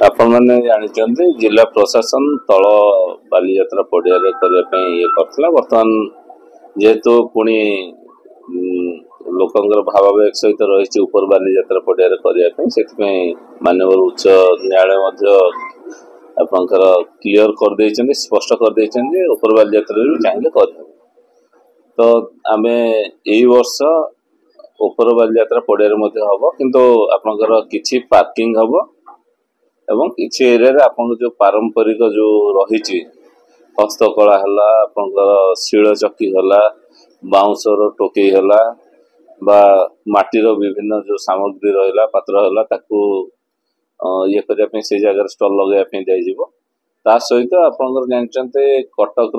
आपण मैंने जानी जिला प्रशासन तल बालीजात्रा पड़िया ये करता बर्तमान जेहेतु पुणी लोकंर भावावेग सहित रही उपर बालीजात्रा पड़िया करने माननीय उच्च न्यायालय आपंकर क्लीयर कर देइछन्ति स्पष्ट कर देइछन्ति उपर बालीजात्रा भी चाहिए कर तो आम यही वर्ष उपर बालीजात्रा पड़िया हम किंतु आपंकर किछि पार्किंग हम एवं किसी एरिया आपन जो पारंपरिक जो रही हस्तकला है आपंकर शिल चकी है बाउंसर टोकई है बा माटीर विभिन्न जो सामग्री रहा पात्र है ताकू ये करने से जगह स्टल लगे ता सहित आपंकर जानते कटक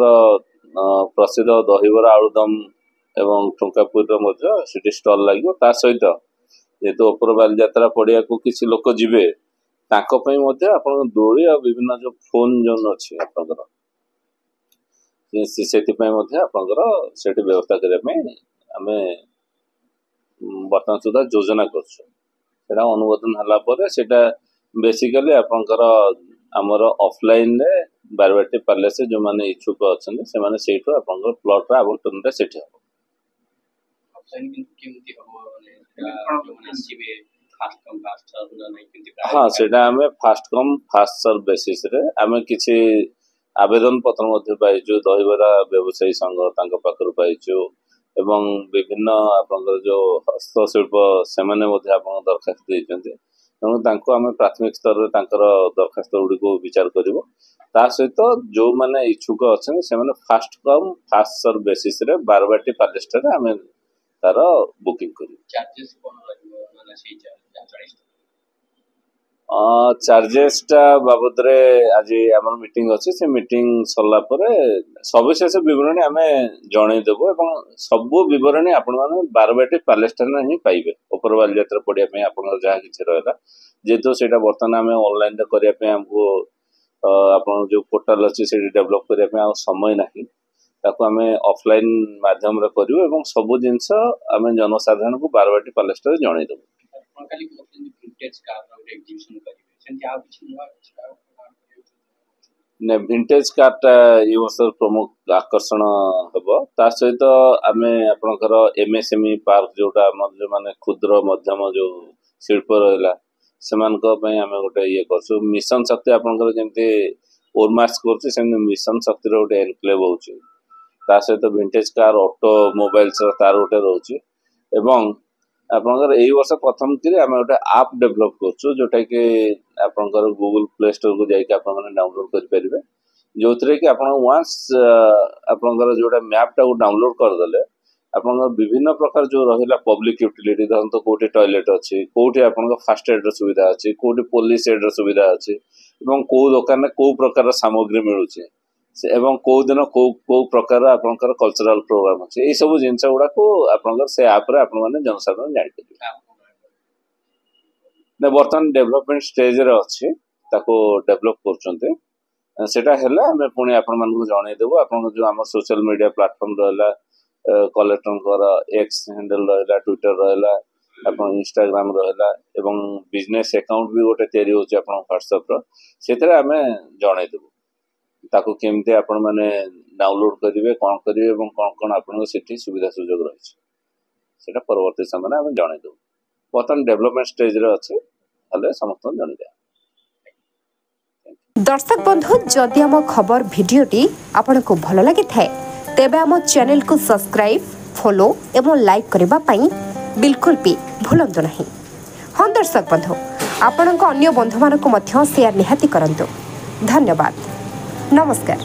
प्रसिद्ध दहीबरा आलुदम एवं ठुंकापुर स्टल लगे ता सहित जेहेतु उपर बालीजात्रा पड़िया को किसी लोक जीवे दोली और विभिन्न जो फोन जोन अच्छी आपंकर व्यवस्था करने आम बर्तमान सुधा योजना कर अनुमोदन है बेसिकली आपंकर आमर ऑफलाइन रे बारवाटी पैलेस जो माने इच्छुक अच्छा से प्लॉट आवंटन हाँ सेटा आम first come first serve basis रे आम किसी आवेदन पत्र पाइचु दहीबरा व्यवसायी संघ पाखर पाइचु एवं विभिन्न आपंकर जो हस्तशिल्प से दरखास्त देते तेणु आम प्राथमिक स्तर में दरखास्त गुड़ी को विचार करूँ ता सहित जो मैंने इच्छुक अच्छा से first come first serve basis रे बारवाटी पैलेस आम तार बुकिंग कर चार्जेसटा बाबद रे आज आम मीटिंग अच्छे से मीटिंग सरला सविशेष बरणी आम जनईदेबू और सबू बरणी आपण मैंने बारवाटी पैलेस ही पाइबे उपर बालीजात्रा पड़िया आप जहाँ कि रहा जेहेतु से बर्तमान आम ऑनलाइन करने आमको आप जो पोर्टाल अच्छी से डेभलप करने समय ना आम ऑफलाइन माध्यम करूँ सबू जिनस आम जनसाधारण को बारवाटी पैलेस जनईदेबू ने विंटेज कार्टा ये वर्ष प्रमुख आकर्षण हम ता सहित आम आपणकर एमएसएमई पार्क जोटा जो माने क्षुद्र मध्यम जो शिल्प रहा से आम गोटे ये कर मिशन शक्ति आपंकर जमी ओरमास कर मिशन शक्ति गोटे एनक्लेव हो सहित विंटेज कार ऑटोमोबाइल्स तार गोटे रोचे एवं आपंकर यही वर्ष प्रथम कि आम गोटे आप डेभलप कर जोटा कि आपंकर गूगल प्ले स्टोर को जाकर डाउनलोड करेंगे जो थे कि वंस आपंकर जोटा मैपटा को डाउनलोड करदे आप विभिन्न प्रकार जो रहा पब्लिक यूटिलिटी धरत कौटी टॉयलेट अच्छी कौटी आप फास्ट एड सुविधा अच्छी कौटी पुलिस एड सुविधा अच्छी कौ दुकान कौ प्रकार सामग्री मिलूँ एवं कौ दिन कौ प्रकार आपंकर कल्चरल प्रोग्राम अच्छे यही सब जिनस गुड़ा को आपंकर से आप्रे आप जनसाधारण जापर बर्तमान डेभलपमेंट स्टेज रे अच्छी डेभलप कर आम पुणी आपण जनईदेबू आप जो आम सोशल मीडिया प्लाटफॉर्म रहा कलेक्टर एक्स हैंडल रहा ट्विटर रहा आप इंस्टाग्राम रहा एवं बिजनेस अकाउंट भी गोटे तैयारी होची आपण व्हाट्सएप से आम जनईदेबू ताकू केमती आपण माने डाउनलोड करेंगे कौन करेंगे और कौन कौन आपन से सुविधा सुजोग रही परवर्ती समय आम जनईदेबू बर्तमान डेभलपमेंट स्टेज रे अच्छे समस्त जनईदे। दर्शक बंधु जदि आम खबर भिडियोटी आपन को भल लगी थाए तेबे आम चैनल को सब्सक्राइब फॉलो एवं लाइक करबा पई बिल्कुल भी भूलंतु नहीं। हाँ दर्शक बंधु आपण अन्य बंधु मानक मध्य शेयर निहाती करंतु। धन्यवाद। नमस्कार।